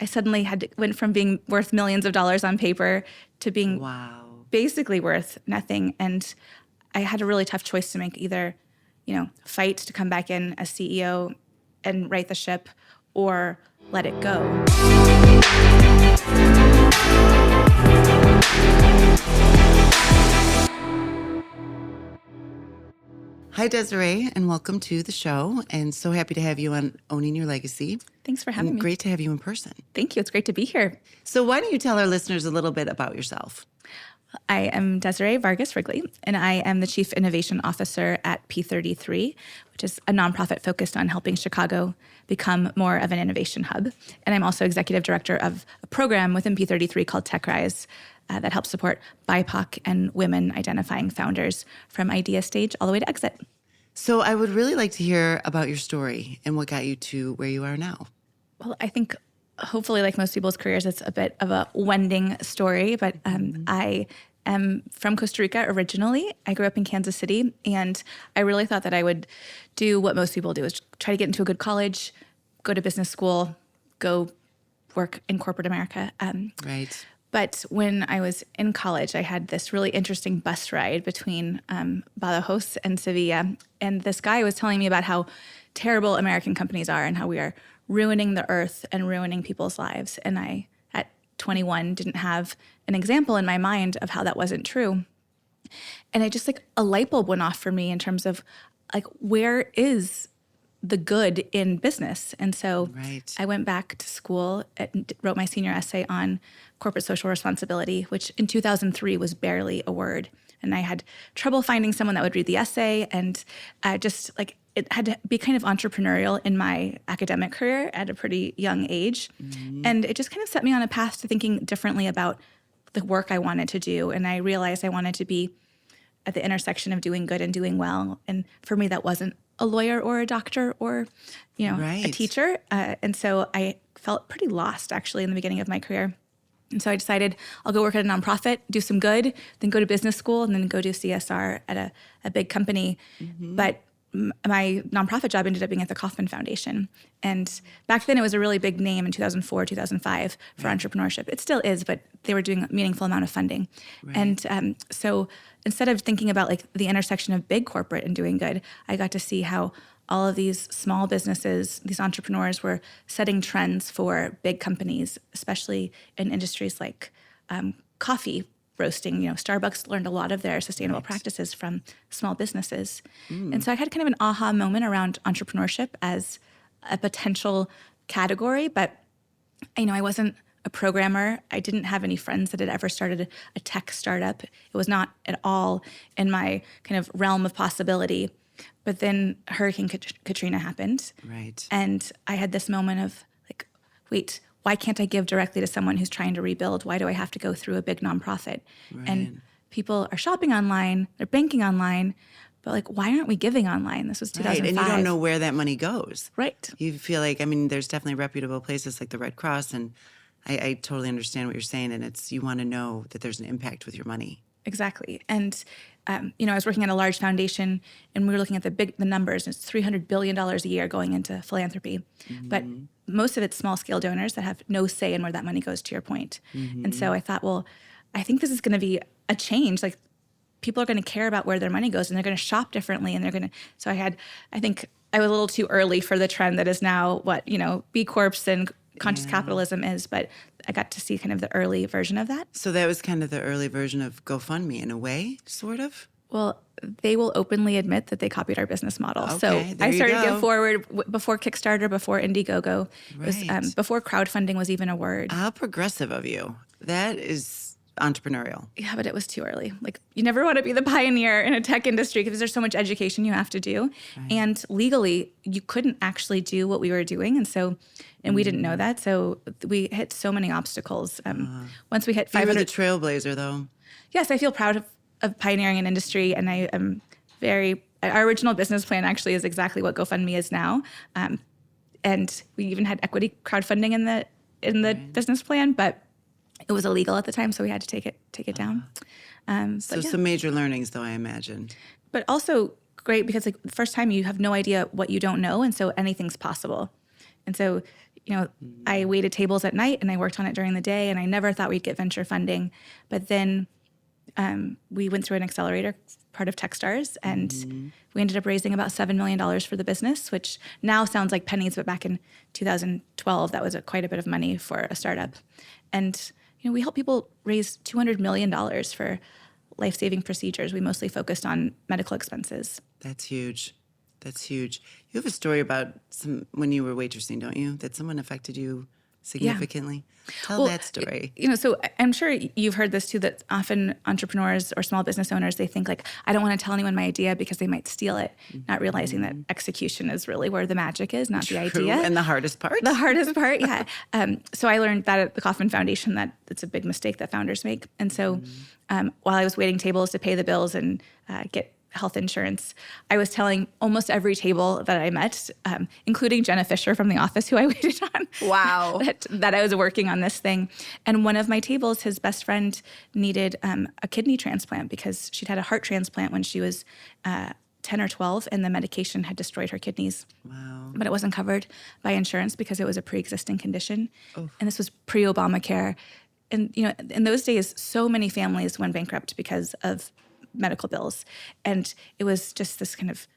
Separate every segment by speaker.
Speaker 1: I suddenly went from being worth millions of dollars on paper to being basically worth nothing. And I had a really tough choice to make, either, fight to come back in as CEO and right the ship, or let it go.
Speaker 2: Hi, Desiree, and welcome to the show. And so happy to have you on Owning Your Legacy.
Speaker 1: Thanks for having me.
Speaker 2: Great to have you in person.
Speaker 1: Thank you. It's great to be here.
Speaker 2: So why don't you tell our listeners a little bit about yourself?
Speaker 1: I am Desiree Vargas Wrigley, and I am the Chief Innovation Officer at P33, which is a nonprofit focused on helping Chicago become more of an innovation hub. And I'm also Executive Director of a program within P33 called TechRise that helps support BIPOC and women identifying founders from idea stage all the way to exit.
Speaker 2: So I would really like to hear about your story and what got you to where you are now.
Speaker 1: Well, I think hopefully, like most people's careers, it's a bit of a wending story, but I am from Costa Rica originally. I grew up in Kansas City, and I really thought that I would do what most people do, is try to get into a good college, go to business school, go work in corporate America.
Speaker 2: Right.
Speaker 1: But when I was in college, I had this really interesting bus ride between Badajoz and Sevilla. And this guy was telling me about how terrible American companies are and how we are ruining the earth and ruining people's lives. And I, at 21, didn't have an example in my mind of how that wasn't true. And I just, a light bulb went off for me in terms of, where is the good in business? And so I went back to school and wrote my senior essay on corporate social responsibility, which in 2003 was barely a word. And I had trouble finding someone that would read the essay, and it had to be kind of entrepreneurial in my academic career at a pretty young age. Mm-hmm. And it just kind of set me on a path to thinking differently about the work I wanted to do. And I realized I wanted to be at the intersection of doing good and doing well. And for me, that wasn't a lawyer or a doctor or, a teacher. And so I felt pretty lost, actually, in the beginning of my career. And so I decided I'll go work at a nonprofit, do some good, then go to business school, and then go do CSR at a big company. Mm-hmm. But my nonprofit job ended up being at the Kauffman Foundation. And back then it was a really big name in 2004, 2005 for entrepreneurship. It still is, but they were doing a meaningful amount of funding. Right. And so instead of thinking about the intersection of big corporate and doing good, I got to see how all of these small businesses, these entrepreneurs were setting trends for big companies, especially in industries like coffee roasting. Starbucks learned a lot of their sustainable practices from small businesses. And so I had kind of an aha moment around entrepreneurship as a potential category, but I wasn't a programmer. I didn't have any friends that had ever started a tech startup. It was not at all in my kind of realm of possibility. But then Hurricane Katrina happened. Right. And I had this moment of wait, why can't I give directly to someone who's trying to rebuild? Why do I have to go through a big nonprofit? Right. And people are shopping online, they're banking online, but why aren't we giving online? This was 2005.
Speaker 2: Right, and you don't know where that money goes.
Speaker 1: Right.
Speaker 2: You feel there's definitely reputable places like the Red Cross, and I totally understand what you're saying, and you want to know that there's an impact with your money.
Speaker 1: Exactly. And, I was working at a large foundation, and we were looking at the numbers. It's $300 billion a year going into philanthropy. Mm-hmm. But most of it's small-scale donors that have no say in where that money goes, to your point. Mm-hmm. And so I thought, well, I think this is going to be a change. People are going to care about where their money goes, and they're going to shop differently, and they're going to. So I think I was a little too early for the trend that is now what B Corps and conscious capitalism is, but I got to see kind of the early version of that.
Speaker 2: So that was kind of the early version of GoFundMe in a way, sort of?
Speaker 1: Well, they will openly admit that they copied our business model.
Speaker 2: Okay,
Speaker 1: so I started GiveForward before Kickstarter, before Indiegogo. Right. It was before crowdfunding was even a word.
Speaker 2: How progressive of you. That is entrepreneurial.
Speaker 1: Yeah, but it was too early. You never want to be the pioneer in a tech industry because there's so much education you have to do. Right. And legally, you couldn't actually do what we were doing. And we didn't know that. So we hit so many obstacles. Once we hit 500.
Speaker 2: You were the trailblazer, though.
Speaker 1: Yes, I feel proud of pioneering an industry. And I am our original business plan actually is exactly what GoFundMe is now. And we even had equity crowdfunding in the business plan, but it was illegal at the time, so we had to take it down.
Speaker 2: Some major learnings, though, I imagine.
Speaker 1: But also great because the first time you have no idea what you don't know, and so anything's possible. And so I waited tables at night and I worked on it during the day, and I never thought we'd get venture funding. But then we went through an accelerator, part of Techstars, and we ended up raising about $7 million for the business, which now sounds like pennies, but back in 2012, that was quite a bit of money for a startup. And we help people raise $200 million for life-saving procedures. We mostly focused on medical expenses.
Speaker 2: That's huge. That's huge. You have a story about when you were waitressing, don't you? That someone affected you significantly? Yeah. Tell that story.
Speaker 1: So I'm sure you've heard this too, that often entrepreneurs or small business owners, they think like, I don't want to tell anyone my idea because they might steal it, not realizing that execution is really where the magic is, not the idea.
Speaker 2: And the hardest part.
Speaker 1: The hardest part, yeah. So I learned that at the Kauffman Foundation, that it's a big mistake that founders make. And so while I was waiting tables to pay the bills and get health insurance, I was telling almost every table that I met, including Jenna Fisher from The Office, who I waited on.
Speaker 2: Wow.
Speaker 1: that I was working on this thing. And one of my tables, his best friend needed a kidney transplant because she'd had a heart transplant when she was 10 or 12, and the medication had destroyed her kidneys.
Speaker 2: Wow.
Speaker 1: But it wasn't covered by insurance because it was a pre-existing condition. Oh. And this was pre-Obamacare. And, in those days, so many families went bankrupt because of medical bills. And it was just this kind of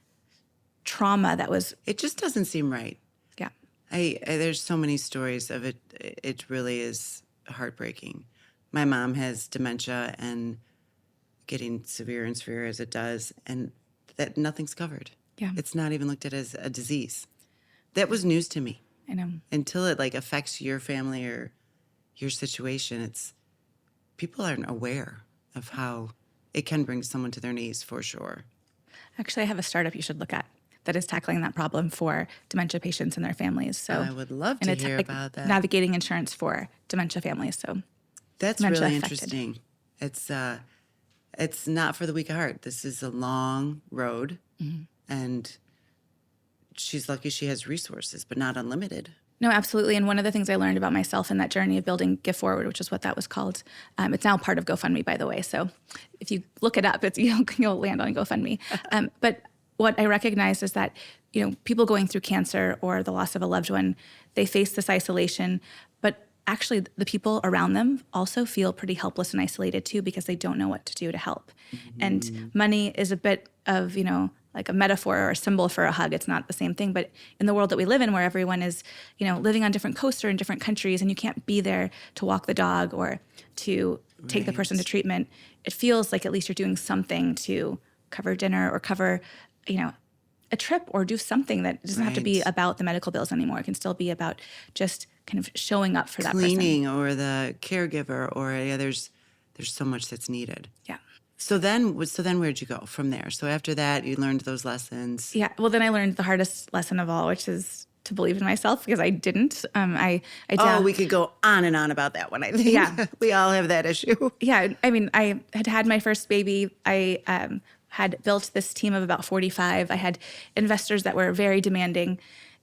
Speaker 1: trauma that was...
Speaker 2: It just doesn't seem right.
Speaker 1: Yeah.
Speaker 2: There's so many stories of it. It really is heartbreaking. My mom has dementia and getting severe and severe as it does, and that nothing's covered.
Speaker 1: Yeah.
Speaker 2: It's not even looked at as a disease. That was news to me.
Speaker 1: I know.
Speaker 2: Until it affects your family or your situation, people aren't aware of how it can bring someone to their knees, for sure.
Speaker 1: Actually, I have a startup you should look at that is tackling that problem for dementia patients and their families. So
Speaker 2: I would love to hear about that.
Speaker 1: Navigating insurance for dementia families. So
Speaker 2: that's really interesting. It's not for the weak of heart. This is a long road, and she's lucky she has resources, but not unlimited.
Speaker 1: No, absolutely. And one of the things I learned about myself in that journey of building GiveForward, which is what that was called, it's now part of GoFundMe, by the way. So if you look it up, you'll land on GoFundMe. But what I recognized is that, people going through cancer or the loss of a loved one, they face this isolation, but actually the people around them also feel pretty helpless and isolated too, because they don't know what to do to help. And money is a bit of, like a metaphor or a symbol for a hug. It's not the same thing. But in the world that we live in, where everyone is, living on different coasts or in different countries, and you can't be there to walk the dog or to take the person to treatment, it feels like at least you're doing something to cover dinner or cover, a trip, or do something that doesn't have to be about the medical bills anymore. It can still be about just kind of showing up for that person.
Speaker 2: Cleaning or the caregiver, or there's so much that's needed.
Speaker 1: Yeah.
Speaker 2: So then where'd you go from there? So after that, you learned those lessons.
Speaker 1: Yeah. Well, then I learned the hardest lesson of all, which is to believe in myself, because I didn't.
Speaker 2: We could go on and on about that one, I think.
Speaker 1: Yeah.
Speaker 2: We all have that issue.
Speaker 1: Yeah. I mean, I had my first baby. I had built this team of about 45. I had investors that were very demanding.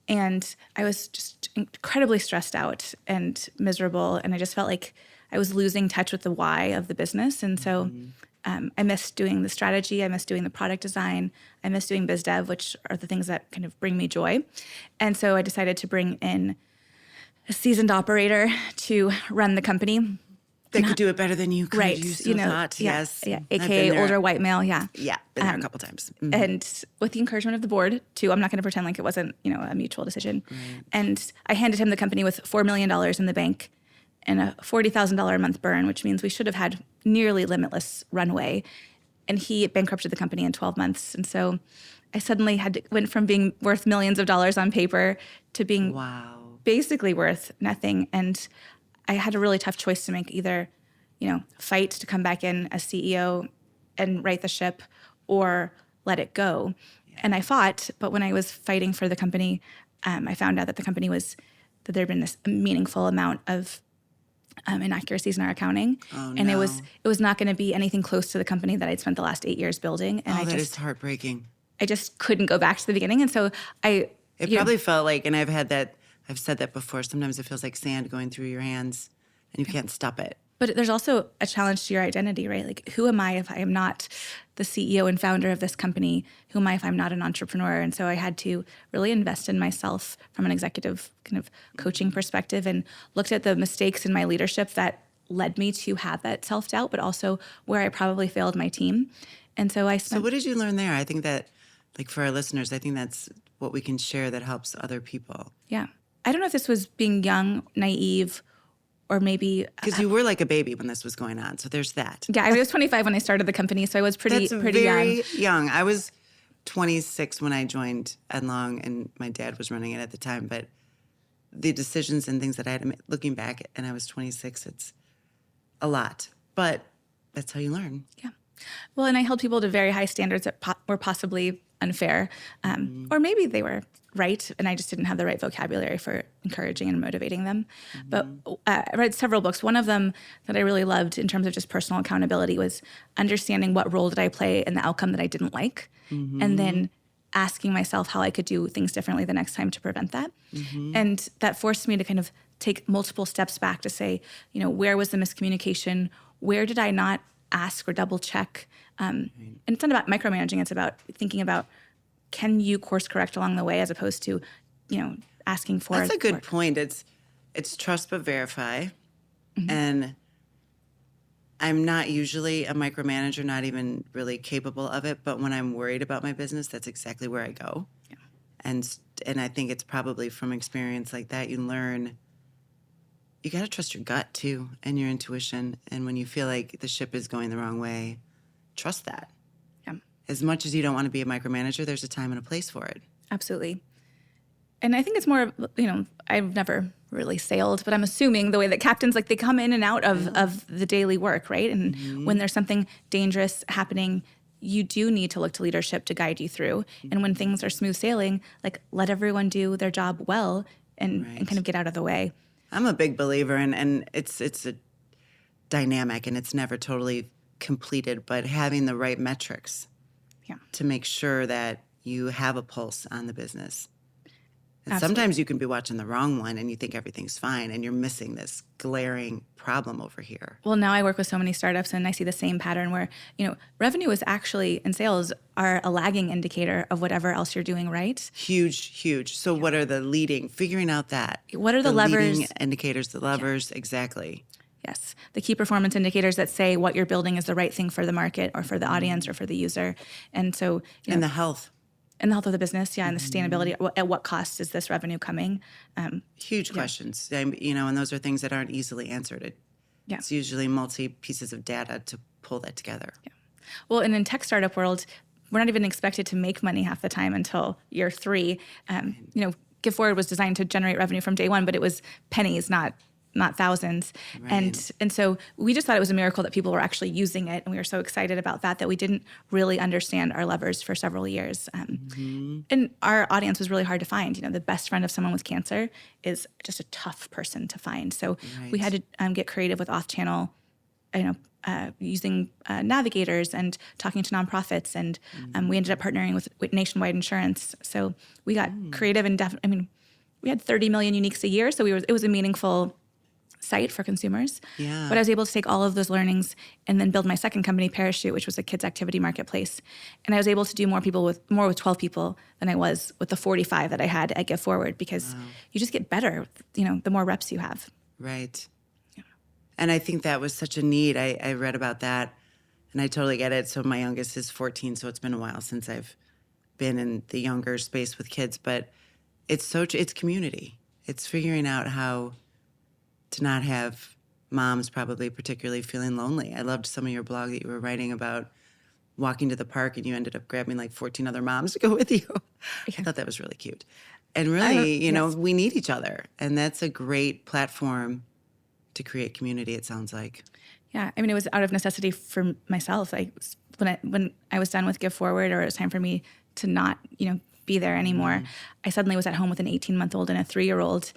Speaker 1: And I was just incredibly stressed out and miserable. And I just felt like I was losing touch with the why of the business. And so I missed doing the strategy. I missed doing the product design. I missed doing biz dev, which are the things that kind of bring me joy. And so I decided to bring in a seasoned operator to run the company.
Speaker 2: They could do it better than you could.
Speaker 1: Right.
Speaker 2: You still thought, yes.
Speaker 1: Yeah, AKA older white male, yeah.
Speaker 2: Yeah, been there a couple times.
Speaker 1: And with the encouragement of the board, too, I'm not going to pretend like it wasn't, a mutual decision. Right. And I handed him the company with $4 million in the bank and a $40,000 a month burn, which means we should have had nearly limitless runway. And he bankrupted the company in 12 months. And so I suddenly went from being worth millions of dollars on paper to being basically worth nothing. And I had a really tough choice to make, either, fight to come back in as CEO and right the ship, or let it go. Yeah. And I fought, but when I was fighting for the company, I found out that that there had been this meaningful amount of inaccuracies in our accounting.
Speaker 2: Oh,
Speaker 1: and
Speaker 2: no.
Speaker 1: it was not going to be anything close to the company that I'd spent the last 8 years building. And
Speaker 2: that is heartbreaking.
Speaker 1: I just couldn't go back to the beginning. And so
Speaker 2: It probably felt like, and I've said that before, sometimes it feels like sand going through your hands and you can't stop it.
Speaker 1: But there's also a challenge to your identity, right? Like, who am I if I am not the CEO and founder of this company? Who am I if I'm not an entrepreneur? And so I had to really invest in myself from an executive kind of coaching perspective, and looked at the mistakes in my leadership that led me to have that self-doubt, but also where I probably failed my team. And so I spent—
Speaker 2: So what did you learn there? I think that, like, for our listeners, I think that's what we can share that helps other people.
Speaker 1: Yeah. I don't know if this was being young, naive, or maybe—
Speaker 2: Because you were like a baby when this was going on. So there's that.
Speaker 1: yeah, I was 25 when I started the company, so I was pretty
Speaker 2: That's
Speaker 1: young.
Speaker 2: very young. I was 26 when I joined Edlong, and my dad was running it at the time. But the decisions and things that I had to make, looking back, and I was 26, it's a lot. But that's how you learn.
Speaker 1: Yeah. Well, and I held people to very high standards that were possibly unfair, or maybe they were right, and I just didn't have the right vocabulary for encouraging and motivating them. But I read several books. One of them that I really loved in terms of just personal accountability was understanding what role did I play in the outcome that I didn't like, and then asking myself how I could do things differently the next time to prevent that. And that forced me to kind of take multiple steps back to say, where was the miscommunication? Where did I not ask or double check? And it's not about micromanaging. It's about thinking about, can you course correct along the way, as opposed to, asking for—
Speaker 2: That's a good point. It's trust but verify. And I'm not usually a micromanager, not even really capable of it. But when I'm worried about my business, that's exactly where I go.
Speaker 1: Yeah.
Speaker 2: And I think it's probably from experience like that, you learn you got to trust your gut too and your intuition. And when you feel like the ship is going the wrong way, trust that.
Speaker 1: Yeah.
Speaker 2: As much as you don't want to be a micromanager, there's a time and a place for it.
Speaker 1: Absolutely. And I think it's more, I've never really sailed, but I'm assuming the way that captains, like, they come in and out of the daily work, right? And when there's something dangerous happening, you do need to look to leadership to guide you through. And when things are smooth sailing, like, let everyone do their job well and kind of get out of the way.
Speaker 2: I'm a big believer, and it's a dynamic, and it's never totally completed, but having the right metrics to make sure that you have a pulse on the business. And sometimes you can be watching the wrong one and you think everything's fine, and you're missing this glaring problem over here.
Speaker 1: Well, now I work with so many startups, and I see the same pattern where, revenue is actually, and sales are a lagging indicator of whatever else you're doing right.
Speaker 2: Huge. So what are the figuring out that?
Speaker 1: What are the levers?
Speaker 2: Leading indicators, the levers, exactly.
Speaker 1: Yes. The key performance indicators that say what you're building is the right thing for the market or for the audience or for the user. And so,
Speaker 2: and the health.
Speaker 1: And the health of the business, and the sustainability. At what cost is this revenue coming?
Speaker 2: Huge questions, and those are things that aren't easily answered. It's usually multi-pieces of data to pull that together.
Speaker 1: Yeah. Well, and in tech startup world, we're not even expected to make money half the time until year 3. GiveForward was designed to generate revenue from day one, but it was pennies, not thousands. Right. And so we just thought it was a miracle that people were actually using it. And we were so excited about that we didn't really understand our levers for several years. And our audience was really hard to find. The best friend of someone with cancer is just a tough person to find. So we had to get creative with off-channel, using navigators and talking to nonprofits. And we ended up partnering with Nationwide Insurance. So we got creative and we had 30 million uniques a year. So it was a meaningful site for consumers.
Speaker 2: Yeah.
Speaker 1: But I was able to take all of those learnings and then build my second company, Pearachute, which was a kids activity marketplace. And I was able to do more with 12 people than I was with the 45 that I had at GiveForward, because you just get better, the more reps you have.
Speaker 2: Right. Yeah. And I think that was such a need. I read about that, and I totally get it. So my youngest is 14, so it's been a while since I've been in the younger space with kids, but it's community. It's figuring out how to not have moms probably particularly feeling lonely. I loved some of your blog that you were writing about walking to the park and you ended up grabbing like 14 other moms to go with you. I thought that was really cute. And really, we need each other. And that's a great platform to create community, it sounds like.
Speaker 1: Yeah, it was out of necessity for myself. When I was done with GiveForward, or it was time for me to not, be there anymore, I suddenly was at home with an 18-month-old and a 3-year-old.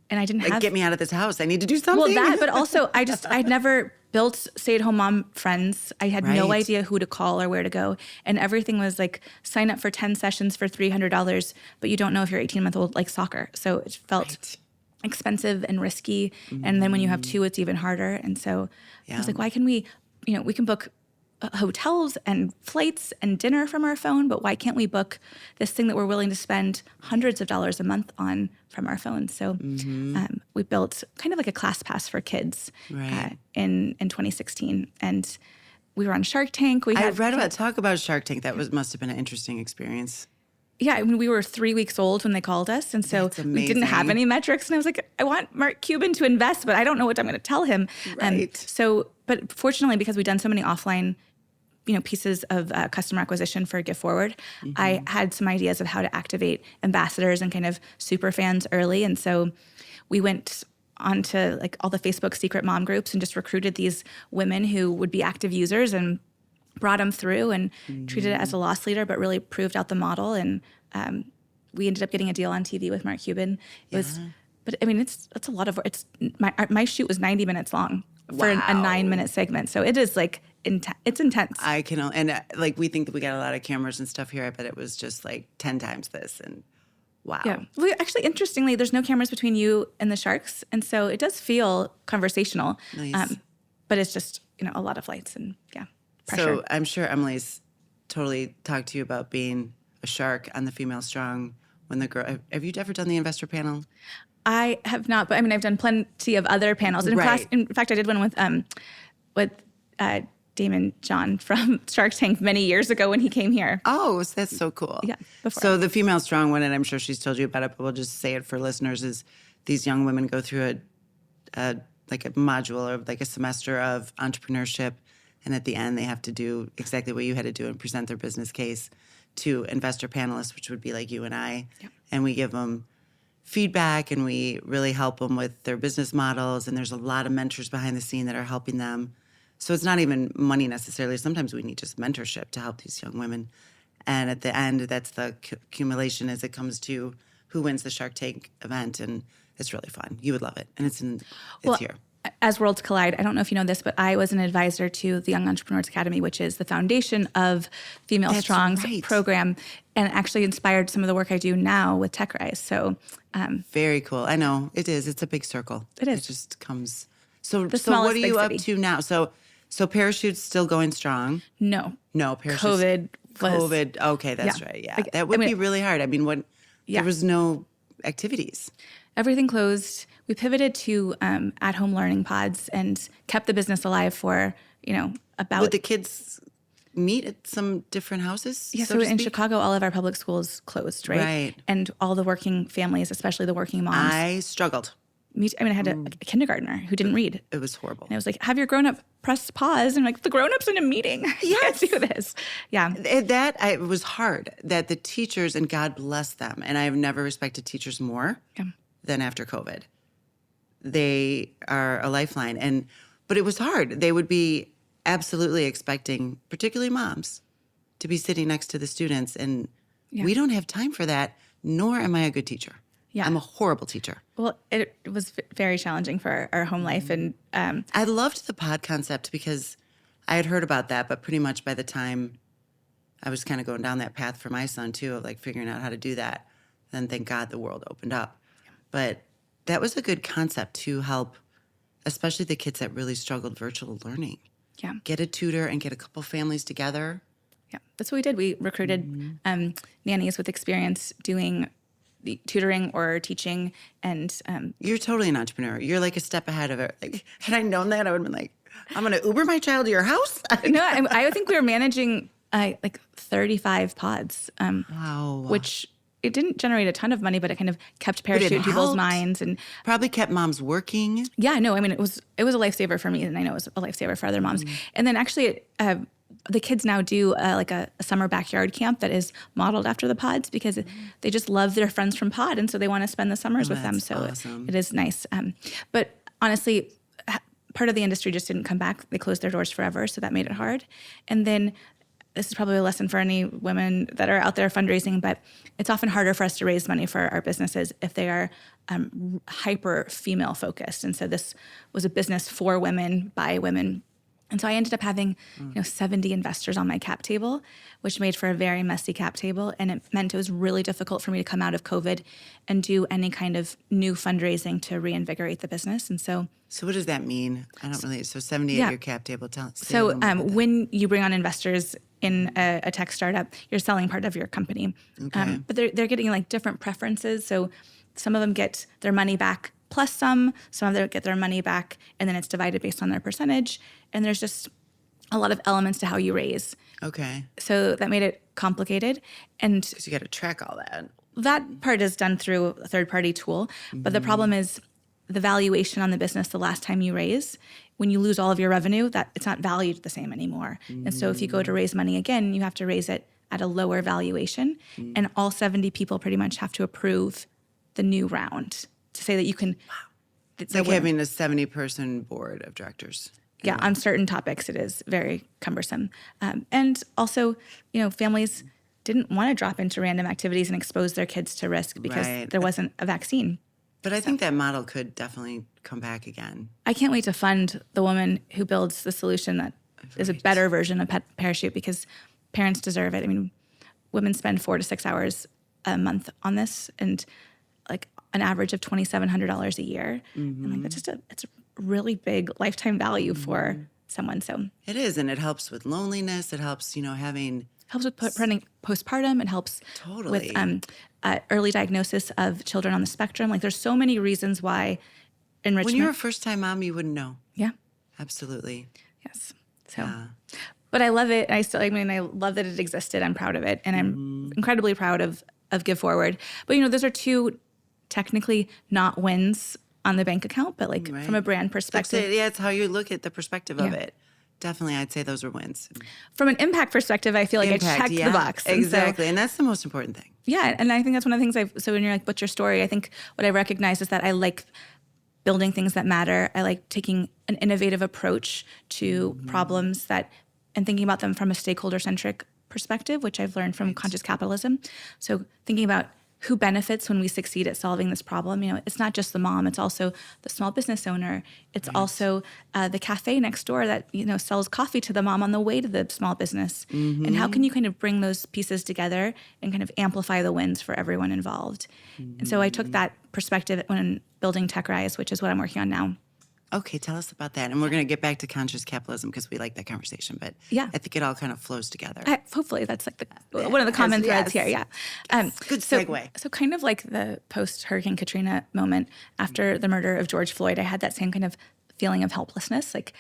Speaker 1: And I didn't have—
Speaker 2: get me out of this house. I need to do something.
Speaker 1: Well, that, but also I'd never built stay-at-home mom friends. I had no idea who to call or where to go. And everything was like, sign up for 10 sessions for $300, but you don't know if your 18-month-old likes soccer. So it felt expensive and risky. And then when you have two, it's even harder. And so I was like, why can we, we can book hotels and flights and dinner from our phone, but why can't we book this thing that we're willing to spend hundreds of dollars a month on from our phone? So we built kind of like a class pass for kids in 2016. And we were on Shark Tank.
Speaker 2: I read talk about Shark Tank. That must have been an interesting experience.
Speaker 1: Yeah, I mean, we were 3 weeks old when they called us, and so we didn't have any metrics. And I was like, I want Mark Cuban to invest, but I don't know what I'm going to tell him.
Speaker 2: Right.
Speaker 1: But fortunately, because we'd done so many offline, pieces of customer acquisition for GiveForward, I had some ideas of how to activate ambassadors and kind of super fans early. And so we went onto like all the Facebook secret mom groups and just recruited these women who would be active users and brought them through and treated it as a loss leader, but really proved out the model. And we ended up getting a deal on TV with Mark Cuban. It was, but I mean, it's a lot of work. My shoot was 90 minutes long for a 9-minute segment. So it is like, it's intense.
Speaker 2: I can, and like we think that we got a lot of cameras and stuff here, but it was just like 10 times this. And wow.
Speaker 1: Yeah. Well, actually, interestingly, there's no cameras between you and the sharks. And so it does feel conversational.
Speaker 2: Nice.
Speaker 1: But it's just, a lot of flights and pressure.
Speaker 2: So I'm sure Emily's totally talked to you about being a shark on the Female Strong when the girl, have you ever done the investor panel?
Speaker 1: I have not, but I mean, I've done plenty of other panels. And in fact, I did one with Damon John from Shark Tank many years ago when he came here.
Speaker 2: Oh, that's so cool.
Speaker 1: Yeah.
Speaker 2: So the Female Strong one, and I'm sure she's told you about it, but we'll just say it for listeners, is these young women go through like a module or like a semester of entrepreneurship. And at the end, they have to do exactly what you had to do and present their business case to investor panelists, which would be like you and I. Yep. And we give them feedback and we really help them with their business models. And there's a lot of mentors behind the scene that are helping them. So it's not even money necessarily. Sometimes we need just mentorship to help these young women. And at the end, that's the accumulation as it comes to who wins the Shark Tank event. And it's really fun. You would love it. And it's here.
Speaker 1: As Worlds Collide, I don't know if you know this, but I was an advisor to the Young Entrepreneurs Academy, which is the foundation of Female Strong's program, and actually inspired some of the work I do now with TechRise. So
Speaker 2: very cool. I know it is. It's a big circle.
Speaker 1: It is.
Speaker 2: It just comes. So what are you up to now? So Parachute's still going strong?
Speaker 1: No,
Speaker 2: Parachute. COVID. Okay, that's right. Yeah, that would be really hard. I mean, there was no activities.
Speaker 1: Everything closed. We pivoted to at-home learning pods and kept the business alive for, about...
Speaker 2: Would the kids meet at some different houses?
Speaker 1: Yeah, so in Chicago, all of our public schools closed, right?
Speaker 2: Right.
Speaker 1: And all the working families, especially the working moms.
Speaker 2: I struggled.
Speaker 1: I had a kindergartner who didn't read.
Speaker 2: It was horrible.
Speaker 1: And I was like, have your grown-up press pause. And I'm like, the grown-up's in a meeting. Yes. Can't do this. Yeah.
Speaker 2: It was hard that the teachers, and God bless them, and I have never respected teachers more than after COVID. They are a lifeline. But it was hard. They would be absolutely expecting, particularly moms, to be sitting next to the students. And we don't have time for that, nor am I a good teacher. Yeah. I'm a horrible teacher.
Speaker 1: Well, it was very challenging for our home life. And
Speaker 2: I loved the pod concept because I had heard about that, but pretty much by the time I was kind of going down that path for my son too, of like figuring out how to do that, then thank God the world opened up. Yeah. But that was a good concept to help, especially the kids that really struggled virtual learning.
Speaker 1: Yeah.
Speaker 2: Get a tutor and get a couple families together.
Speaker 1: Yeah, that's what we did. We recruited nannies with experience doing the tutoring or teaching. And
Speaker 2: you're totally an entrepreneur. You're like a step ahead of it. Like, had I known that, I would have been like, I'm going to Uber my child to your house.
Speaker 1: No, I think we were managing like 35 pods,
Speaker 2: wow.
Speaker 1: Which it didn't generate a ton of money, but it kind of kept Parachute in people's minds and
Speaker 2: probably kept moms working.
Speaker 1: Yeah, no, I mean, it was a lifesaver for me, and I know it was a lifesaver for other moms. And then actually, the kids now do like a summer backyard camp that is modeled after the pods because they just love their friends from pod, and so they want to spend the summers with them. So
Speaker 2: awesome.
Speaker 1: It is nice. But honestly, part of the industry just didn't come back. They closed their doors forever, so that made it hard. And then this is probably a lesson for any women that are out there fundraising, but it's often harder for us to raise money for our businesses if they are hyper female focused. And so this was a business for women, by women. And so I ended up having, 70 investors on my cap table, which made for a very messy cap table. And it meant it was really difficult for me to come out of COVID and do any kind of new fundraising to reinvigorate the business. And so
Speaker 2: what does that mean? I don't really. So 70 at your cap table.
Speaker 1: So when you bring on investors in a tech startup, you're selling part of your company.
Speaker 2: Okay.
Speaker 1: But they're getting like different preferences. So some of them get their money back plus some of them get their money back, and then it's divided based on their percentage. And there's just a lot of elements to how you raise.
Speaker 2: Okay.
Speaker 1: So that made it complicated. And
Speaker 2: Because you got to track all that.
Speaker 1: that part is done through a third-party tool. But the problem is the valuation on the business the last time you raise, when you lose all of your revenue, that it's not valued the same anymore. And so if you go to raise money again, you have to raise it at a lower valuation. And all 70 people pretty much have to approve the new round to say that you can.
Speaker 2: It's like having a 70-person board of directors.
Speaker 1: Yeah, on certain topics, it is very cumbersome. And also, families didn't want to drop into random activities and expose their kids to risk because there wasn't a vaccine.
Speaker 2: But I think that model could definitely come back again.
Speaker 1: I can't wait to fund the woman who builds the solution that is a better version of Parachute, because parents deserve it. I mean, women spend 4 to 6 hours a month on this, and like an average of $2,700 a year. And like that's just it's a really big lifetime value for someone. So
Speaker 2: it is, and it helps with loneliness. It helps,
Speaker 1: helps with postpartum. It helps with early diagnosis of children on the spectrum. Like there's so many reasons why enrichment.
Speaker 2: When you're a first-time mom, you wouldn't know.
Speaker 1: Yeah.
Speaker 2: Absolutely.
Speaker 1: Yes. So, but I love it. I love that it existed. I'm proud of it. And I'm incredibly proud of GiveForward. But, those are two technically not wins on the bank account, but like from a brand perspective.
Speaker 2: It's how you look at the perspective of it. Definitely, I'd say those are wins.
Speaker 1: From an impact perspective, I feel like I checked the box.
Speaker 2: Exactly, and that's the most important thing.
Speaker 1: Yeah, and I think that's one of the things so when you're like, what's your story? I think what I recognize is that I like building things that matter. I like taking an innovative approach to problems and thinking about them from a stakeholder-centric perspective, which I've learned from conscious capitalism. So thinking about who benefits when we succeed at solving this problem. It's not just the mom, it's also the small business owner. It's also the cafe next door that, sells coffee to the mom on the way to the small business. And how can you kind of bring those pieces together and kind of amplify the wins for everyone involved? And so I took that perspective when building TechRise, which is what I'm working on now.
Speaker 2: Okay, tell us about that. And we're going to get back to conscious capitalism because we like that conversation. But I think it all kind of flows together.
Speaker 1: Hopefully that's like one of the common threads here. Yeah.
Speaker 2: Good segue.
Speaker 1: So kind of like the post-Hurricane Katrina moment after the murder of George Floyd, I had that same kind of feeling of helplessness. Like,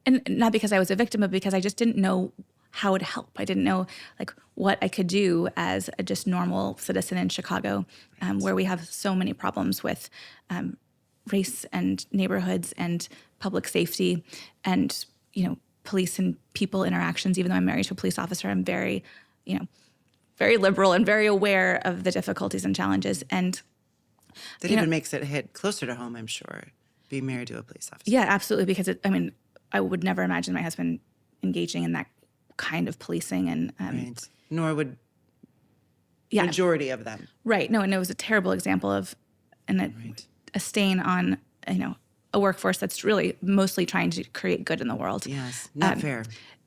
Speaker 1: and not because I was a victim, but because I just didn't know how to help. I didn't know like what I could do as a just normal citizen in Chicago, where we have so many problems with race and neighborhoods and public safety and, police and people interactions. Even though I'm married to a police officer, I'm very, very liberal and very aware of the difficulties and challenges. And
Speaker 2: that even makes it hit closer to home, I'm sure, being married to a police officer.
Speaker 1: Yeah, absolutely. Because I would never imagine my husband engaging in that kind of policing and
Speaker 2: nor would majority of them.
Speaker 1: Right. No, and it was a terrible example of a stain on, a workforce that's really mostly trying to create good in the world.
Speaker 2: Yes, not fair.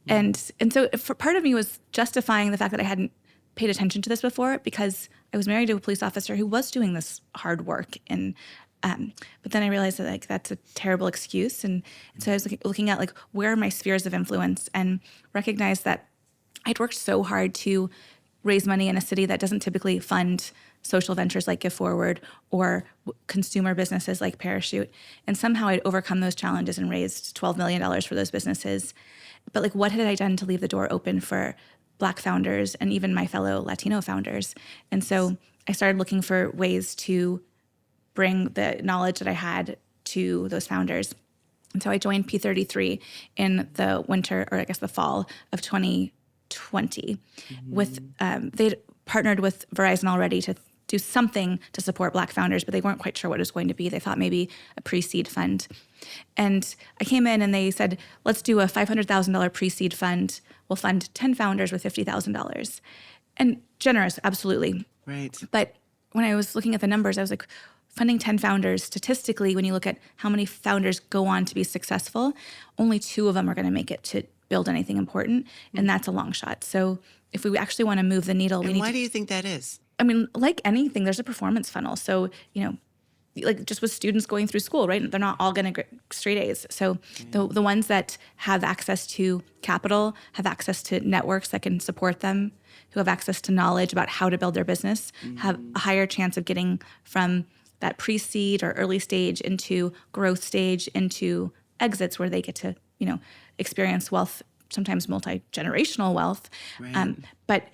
Speaker 1: And so for part of me was justifying the fact that I hadn't paid attention to this before because I was married to a police officer who was doing this hard work. And but then I realized that that's a terrible excuse. And so I was looking at where are my spheres of influence and recognized that I'd worked so hard to raise money in a city that doesn't typically fund social ventures like GiveForward or consumer businesses like Parachute. And somehow I'd overcome those challenges and raised $12 million for those businesses. But what had I done to leave the door open for Black founders and even my fellow Latino founders? And so I started looking for ways to bring the knowledge that I had to those founders. And so I joined P33 in the winter, or I guess the fall of 2020 with, they'd partnered with Verizon already to do something to support Black founders, but they weren't quite sure what it was going to be. They thought maybe a pre-seed fund. And I came in and they said, let's do a $500,000 pre-seed fund. We'll fund 10 founders with $50,000. And generous, absolutely.
Speaker 2: Right.
Speaker 1: But when I was looking at the numbers, I was like, funding 10 founders, statistically, when you look at how many founders go on to be successful, only 2 of them are going to make it to build anything important, and that's a long shot. So if we actually want to move the needle, we
Speaker 2: And
Speaker 1: need
Speaker 2: why
Speaker 1: to,
Speaker 2: do you think that is?
Speaker 1: I mean, like anything, there's a performance funnel. So, like just with students going through school, right? They're not all going to get straight A's. So the ones that have access to capital, have access to networks that can support them, who have access to knowledge about how to build their business, have a higher chance of getting from that pre-seed or early stage into growth stage into exits where they get to, experience wealth, sometimes multi-generational wealth.
Speaker 2: Right.
Speaker 1: But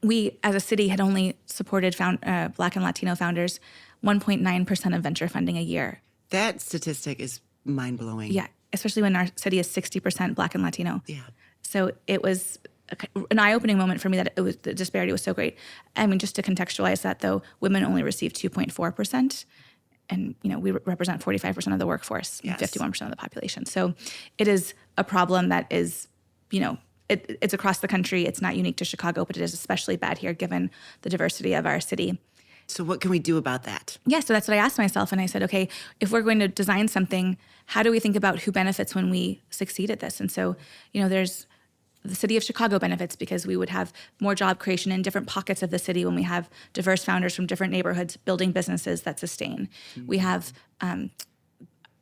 Speaker 1: we, as a city, had only supported Black and Latino founders 1.9% of venture funding a year.
Speaker 2: That statistic is mind-blowing.
Speaker 1: Yeah, especially when our city is 60% Black and Latino.
Speaker 2: Yeah.
Speaker 1: So it was an eye-opening moment for me that the disparity was so great. I mean, just to contextualize that, though, women only receive 2.4%. And, we represent 45% of the workforce,
Speaker 2: Yes.
Speaker 1: and 51% of the population. So it is a problem that is, it's across the country. It's not unique to Chicago, but it is especially bad here given the diversity of our city.
Speaker 2: So what can we do about that?
Speaker 1: Yeah, so that's what I asked myself. And I said, okay, if we're going to design something, how do we think about who benefits when we succeed at this? And so, there's the city of Chicago benefits because we would have more job creation in different pockets of the city when we have diverse founders from different neighborhoods building businesses that sustain. We have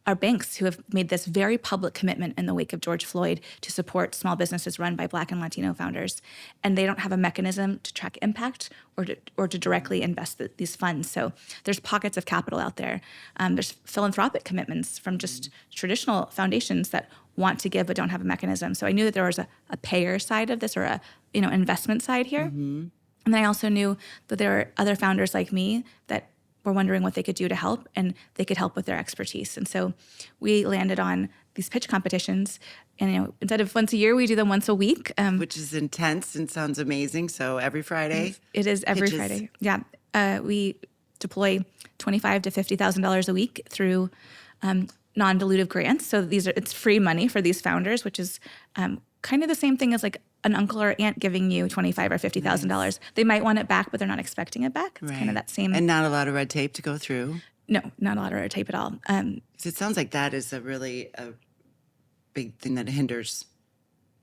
Speaker 1: our banks who have made this very public commitment in the wake of George Floyd to support small businesses run by Black and Latino founders. And they don't have a mechanism to track impact or to directly invest these funds. So there's pockets of capital out there. There's philanthropic commitments from just traditional foundations that want to give but don't have a mechanism. So I knew that there was a payer side of this or a investment side here. And then I also knew that there were other founders like me that were wondering what they could do to help, and they could help with their expertise. And so we landed on these pitch competitions. And instead of once a year, we do them once a week.
Speaker 2: Which is intense and sounds amazing. So every Friday?
Speaker 1: It is every
Speaker 2: pitches.
Speaker 1: Friday. Yeah. We deploy $25,000 to $50,000 a week through non-dilutive grants. So it's free money for these founders, which is kind of the same thing as like an uncle or aunt giving you $25,000 or $50,000. Nice. They might want it back, but they're not expecting it back. It's kind of that same.
Speaker 2: And not a lot of red tape to go through.
Speaker 1: No, not a lot of red tape at all.
Speaker 2: It sounds like that is a big thing that hinders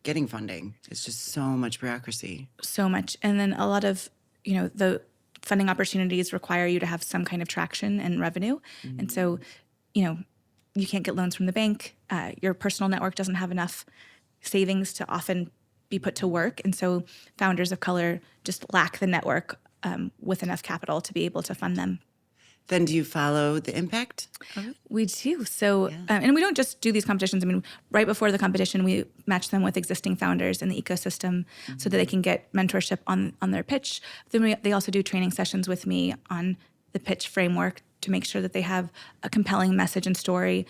Speaker 2: getting funding. It's just so much bureaucracy.
Speaker 1: So much. And then a lot of, the funding opportunities require you to have some kind of traction and revenue. Mm-hmm. And so, you can't get loans from the bank. Your personal network doesn't have enough savings to often be put to work. And so founders of color just lack the network with enough capital to be able to fund them.
Speaker 2: Then do you follow the impact of it?
Speaker 1: We do. So, and we don't just do these competitions. I mean, right before the competition, we match them with existing founders in the ecosystem so that they can get mentorship on their pitch. Then they also do training sessions with me on the pitch framework to make sure that they have a compelling message and story.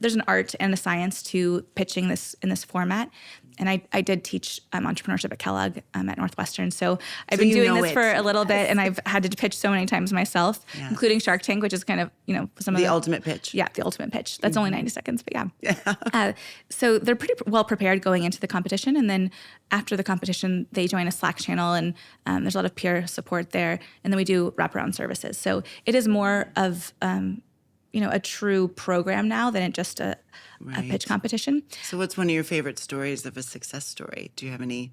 Speaker 1: There's an art and a science to pitching this in this format. And I did teach entrepreneurship at Kellogg at Northwestern. So I've been doing this for a little bit, and I've had to pitch so many times myself, including Shark Tank, which is kind of, some of
Speaker 2: the ultimate pitch.
Speaker 1: Yeah, the ultimate pitch. That's only 90 seconds, but yeah. So they're pretty well prepared going into the competition. And then after the competition, they join a Slack channel, and there's a lot of peer support there. And then we do wraparound services. So it is more of a true program now than just a pitch competition.
Speaker 2: So what's one of your favorite stories of a success story? Do you have any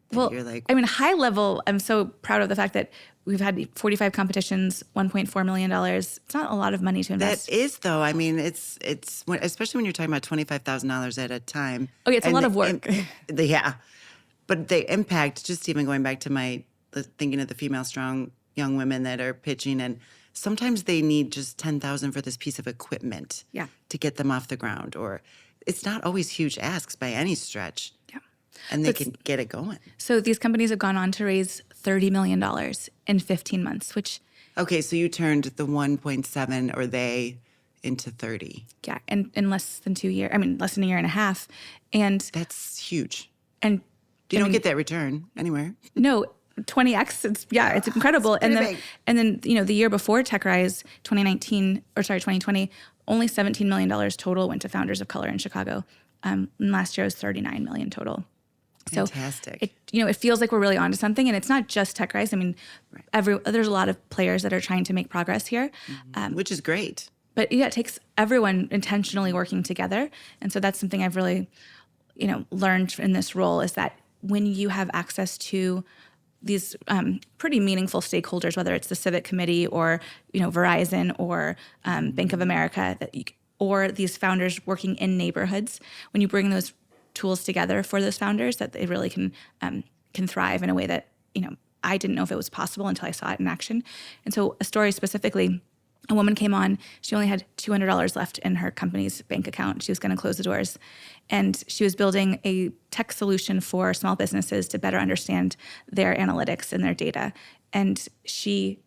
Speaker 2: that you're like?
Speaker 1: I mean, high level, I'm so proud of the fact that we've had 45 competitions, $1.4 million. It's not a lot of money to invest.
Speaker 2: That is, though. I mean, it's especially when you're talking about $25,000 at a time.
Speaker 1: Oh, yeah, it's a lot of work.
Speaker 2: Yeah. But the impact, just even going back to thinking of the female strong young women that are pitching, and sometimes they need just $10,000 for this piece of equipment to get them off the ground. Or it's not always huge asks by any stretch. Yeah. And they can get it going. So
Speaker 1: these companies have gone on to raise $30 million in 15 months, which...
Speaker 2: Okay, so you turned the 1.7 or they into 30.
Speaker 1: Yeah, and in less than 2 years. I mean, less than a year and a half. And
Speaker 2: that's huge.
Speaker 1: And
Speaker 2: you don't get that return anywhere.
Speaker 1: No, 20x. It's incredible.
Speaker 2: It's big.
Speaker 1: And then the year before TechRise, 2020, only $17 million total went to founders of color in Chicago. And last year was $39 million total. So
Speaker 2: Fantastic.
Speaker 1: it feels like we're really onto something, and it's not just Tech Rise. I mean, there's a lot of players that are trying to make progress here,
Speaker 2: Which is great.
Speaker 1: but it takes everyone intentionally working together. And so that's something I've really, learned in this role, is that when you have access to these pretty meaningful stakeholders, whether it's the Civic Committee or Verizon or Bank of America, or these founders working in neighborhoods, when you bring those tools together for those founders, that they really can thrive in a way that I didn't know if it was possible until I saw it in action. And so a story specifically, a woman came on. She only had $200 left in her company's bank account. She was going to close the doors. And she was building a tech solution for small businesses to better understand their analytics and their data. And she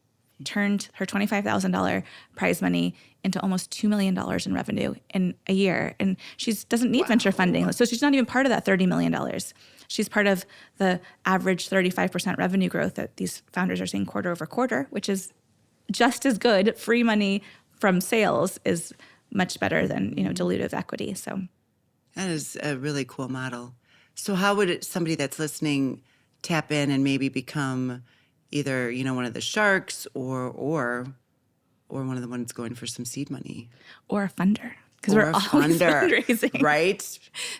Speaker 1: turned her $25,000 prize money into almost $2 million in revenue in a year. And she doesn't need venture funding. So she's not even part of that $30 million. She's part of the average 35% revenue growth that these founders are seeing quarter over quarter, which is just as good. Free money from sales is much better than dilutive equity. So
Speaker 2: that is a really cool model. So how would somebody that's listening tap in and maybe become either one of the sharks or one of the ones going for some seed money,
Speaker 1: or a funder? Because we're always fundraising,
Speaker 2: right?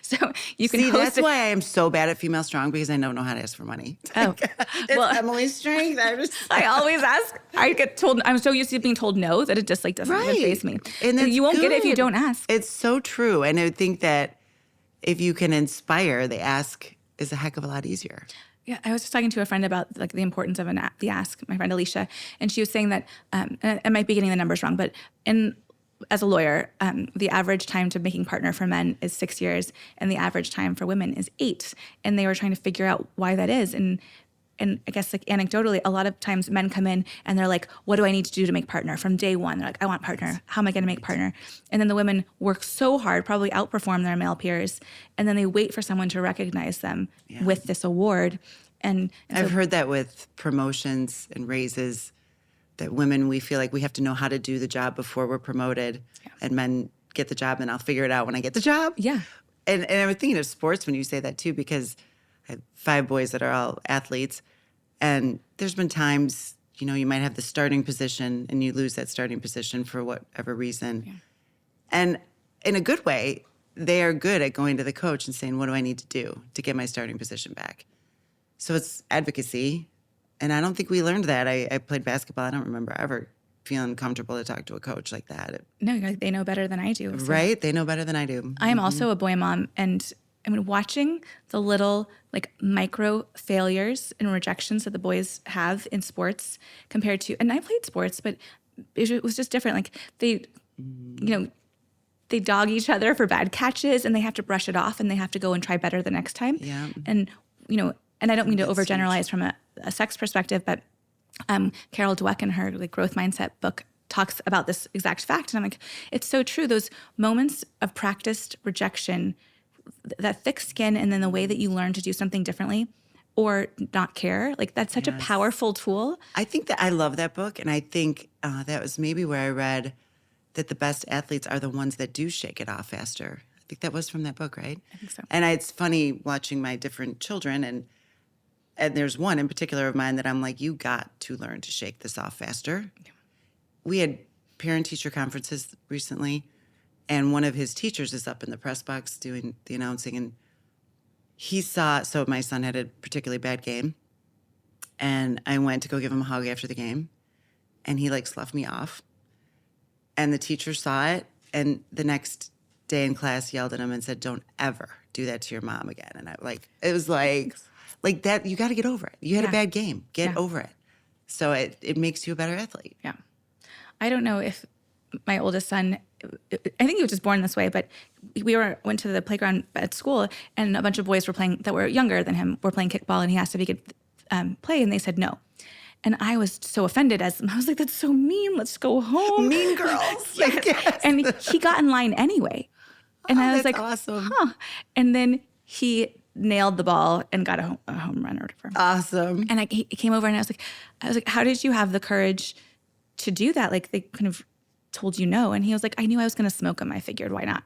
Speaker 1: So you can
Speaker 2: see. That's why I am so bad at Female Strong, because I don't know how to ask for money.
Speaker 1: Oh,
Speaker 2: well, Emily's strength.
Speaker 1: I always ask. I get told. I'm so used to being told no that it just doesn't even faze me. And you won't get it if you don't ask.
Speaker 2: It's so true, and I think that if you can inspire, the ask is a heck of a lot easier.
Speaker 1: Yeah, I was just talking to a friend about the importance of the ask. My friend Alicia, and she was saying that, and I might be getting the numbers wrong, but as a lawyer, the average time to making partner for men is 6 years, and the average time for women is 8. And they were trying to figure out why that is. And I guess anecdotally, a lot of times men come in and they're like, what do I need to do to make partner? From day one, they're like, I want partner. How am I going to make partner? And then the women work so hard, probably outperform their male peers. And then they wait for someone to recognize them with this award. And
Speaker 2: I've heard that with promotions and raises, that women, we feel like we have to know how to do the job before we're promoted, and men get the job and I'll figure it out when I get the job.
Speaker 1: Yeah.
Speaker 2: And I was thinking of sports when you say that too, because I have 5 boys that are all athletes, and there's been times, you might have the starting position and you lose that starting position for whatever reason. Yeah. And in a good way, they are good at going to the coach and saying, what do I need to do to get my starting position back? So it's advocacy. And I don't think we learned that. I played basketball. I don't remember ever feeling comfortable to talk to a coach like that.
Speaker 1: No, they know better than I do.
Speaker 2: So. Right? They know better than I do.
Speaker 1: I am also a boy mom, and watching the little micro failures and rejections that the boys have in sports compared to, and I played sports, but it was just different. They dog each other for bad catches, and they have to brush it off, and they have to go and try better the next time.
Speaker 2: Yeah.
Speaker 1: And and I don't mean to overgeneralize from a sex perspective, but Carol Dweck in her growth mindset book talks about this exact fact. And I'm like, it's so true. Those moments of practiced rejection, that thick skin, and then the way that you learn to do something differently or not care, that's such a powerful tool.
Speaker 2: I think that I love that book. And I think that was maybe where I read that the best athletes are the ones that do shake it off faster. I think that was from that book, right?
Speaker 1: I think so.
Speaker 2: And it's funny watching my different children, and there's one in particular of mine that I'm like, you got to learn to shake this off faster. Yeah. We had parent-teacher conferences recently, and one of his teachers is up in the press box doing the announcing, and so my son had a particularly bad game, and I went to go give him a hug after the game, and he sloughed me off, and the teacher saw it, and the next day in class yelled at him and said, don't ever do that to your mom again. And it was like that, you got to get over it. You had a bad game. Get over it. So it makes you a better athlete.
Speaker 1: Yeah. I don't know if my oldest son, I think he was just born this way, but we went to the playground at school, and a bunch of boys that were younger than him were playing kickball, and he asked if he could play, and they said no. And I was so offended. I was like, that's so mean. Let's go home.
Speaker 2: Mean girls. Yes.
Speaker 1: And he got in line anyway. And I was like,
Speaker 2: awesome.
Speaker 1: Huh. And then he nailed the ball and got a home run or whatever.
Speaker 2: Awesome.
Speaker 1: And he came over, and I was like, how did you have the courage to do that? They kind of told you no. And he was like, I knew I was going to smoke him. I figured, why not?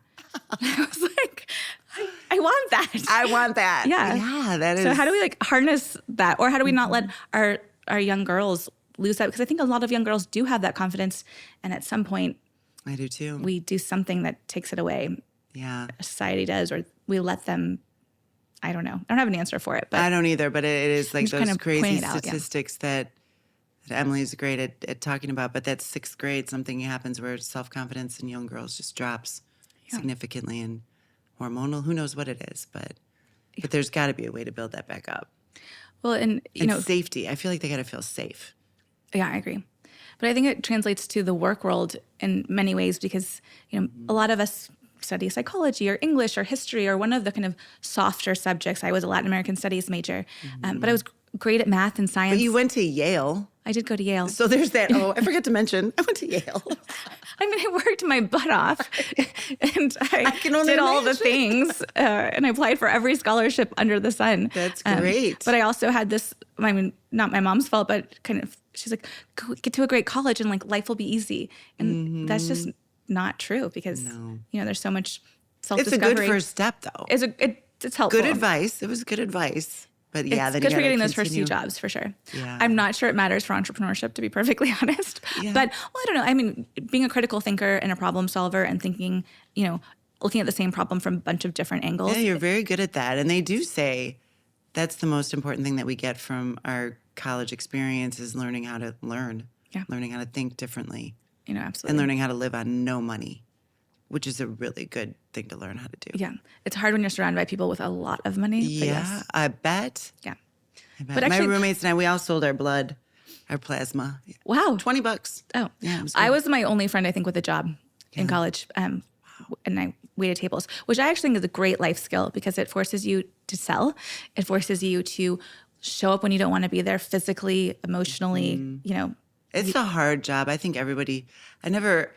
Speaker 1: And I was like, I want that.
Speaker 2: I want that.
Speaker 1: Yeah.
Speaker 2: Yeah, that is.
Speaker 1: So how do we like harness that? Or how do we not let our young girls lose that? Because I think a lot of young girls do have that confidence. And at some point,
Speaker 2: I do too.
Speaker 1: we do something that takes it away.
Speaker 2: Yeah.
Speaker 1: Society does, or we let them, I don't know. I don't have an answer for it. But
Speaker 2: I don't either, but it is like
Speaker 1: just kind
Speaker 2: those
Speaker 1: of
Speaker 2: crazy
Speaker 1: pointing it out,
Speaker 2: statistics that Emily's great at talking about. But that's sixth grade, something happens where self-confidence in young girls just drops significantly, and hormonal, who knows what it is, but there's got to be a way to build that back up.
Speaker 1: Well, and you know,
Speaker 2: safety. I feel like they got to feel safe.
Speaker 1: yeah, I agree. But I think it translates to the work world in many ways because, you know, a lot of us study psychology or English or history or one of the kind of softer subjects. I was a Latin American studies major, but I was great at math and science.
Speaker 2: But you went to Yale.
Speaker 1: I did go to Yale.
Speaker 2: So there's that. Oh, I forgot to mention, I went to Yale.
Speaker 1: I mean, I worked my butt off and I
Speaker 2: can only
Speaker 1: did all the
Speaker 2: imagine.
Speaker 1: things and I applied for every scholarship under the sun.
Speaker 2: That's great.
Speaker 1: But I also had this, I mean, not my mom's fault, but kind of, she's like, go get to a great college and like life will be easy. And that's just not true because, you know, there's so much
Speaker 2: It's
Speaker 1: self-discovery.
Speaker 2: a good first step, though.
Speaker 1: It's helpful.
Speaker 2: Good advice. It was good advice. But yeah,
Speaker 1: It's
Speaker 2: then
Speaker 1: good
Speaker 2: you
Speaker 1: for getting
Speaker 2: gotta
Speaker 1: those first few
Speaker 2: continue.
Speaker 1: jobs for sure.
Speaker 2: Yeah.
Speaker 1: I'm not sure it matters for entrepreneurship, to be perfectly honest.
Speaker 2: Yeah.
Speaker 1: But well, I don't know. I mean, being a critical thinker and a problem solver and thinking, you know, looking at the same problem from a bunch of different angles.
Speaker 2: Yeah, you're very good at that. And they do say that's the most important thing that we get from our college experience is learning how to learn.
Speaker 1: Yeah.
Speaker 2: Learning how to think differently.
Speaker 1: You know, absolutely.
Speaker 2: And learning how to live on no money, which is a really good thing to learn how to do.
Speaker 1: Yeah. It's hard when you're surrounded by people with a lot of money. But
Speaker 2: Yeah,
Speaker 1: yes.
Speaker 2: I bet.
Speaker 1: Yeah.
Speaker 2: I bet.
Speaker 1: But
Speaker 2: My
Speaker 1: actually-
Speaker 2: roommates and I, we all sold our blood, our plasma.
Speaker 1: Wow.
Speaker 2: $20.
Speaker 1: Oh.
Speaker 2: Yeah, it was
Speaker 1: I
Speaker 2: good.
Speaker 1: was my only friend, I think, with a job in college. And I waited tables, which I actually think is a great life skill because it forces you to sell. It forces you to show up when you don't want to be there physically, emotionally, you know.
Speaker 2: It's a hard job. I think everybody, I never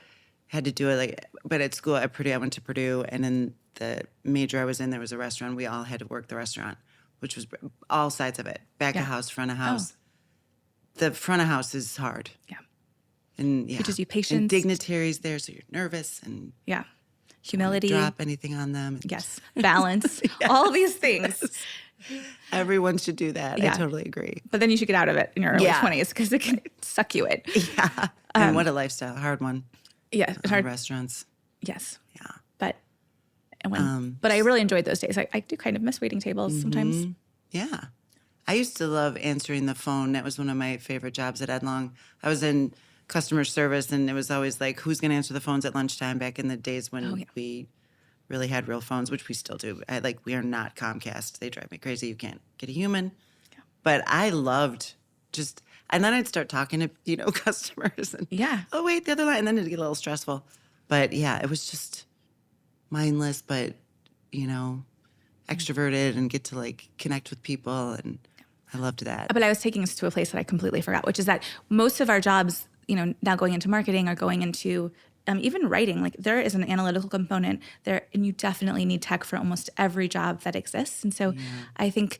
Speaker 2: had to do it but at school at Purdue, I went to Purdue, and in the major I was in, there was a restaurant. We all had to work the restaurant, which was all sides of it. Back of house, front of house. The front of house is hard.
Speaker 1: Yeah.
Speaker 2: And yeah.
Speaker 1: Teaches you
Speaker 2: And
Speaker 1: patience.
Speaker 2: dignitaries there, so you're nervous and
Speaker 1: Yeah. Humility.
Speaker 2: drop anything on them.
Speaker 1: Yes. Balance. All these things.
Speaker 2: Everyone should do that. I
Speaker 1: Yeah.
Speaker 2: totally agree.
Speaker 1: But then you should get out of it in your early
Speaker 2: Yeah.
Speaker 1: 20s because it can suck you in.
Speaker 2: Yeah. And what a lifestyle. Hard one.
Speaker 1: Yeah. It's hard.
Speaker 2: Restaurants.
Speaker 1: Yes.
Speaker 2: Yeah.
Speaker 1: But but I really enjoyed those days. I do kind of miss waiting tables sometimes.
Speaker 2: Yeah. I used to love answering the phone. That was one of my favorite jobs at Ed Long. I was in customer service, and it was always like, who's going to answer the phones at lunchtime back in the days when we really had real phones, which we still do. We are not Comcast. They drive me crazy. You can't get a human. Yeah. But I loved and then I'd start talking to, customers. And, oh, wait, the other line. And then it'd get a little stressful. But, yeah, it was just mindless, but, extroverted and get to, connect with people. And I loved that.
Speaker 1: But I was taking us to a place that I completely forgot, which is that most of our jobs, now going into marketing or going into even writing, there is an analytical component there, and you definitely need tech for almost every job that exists. And so I think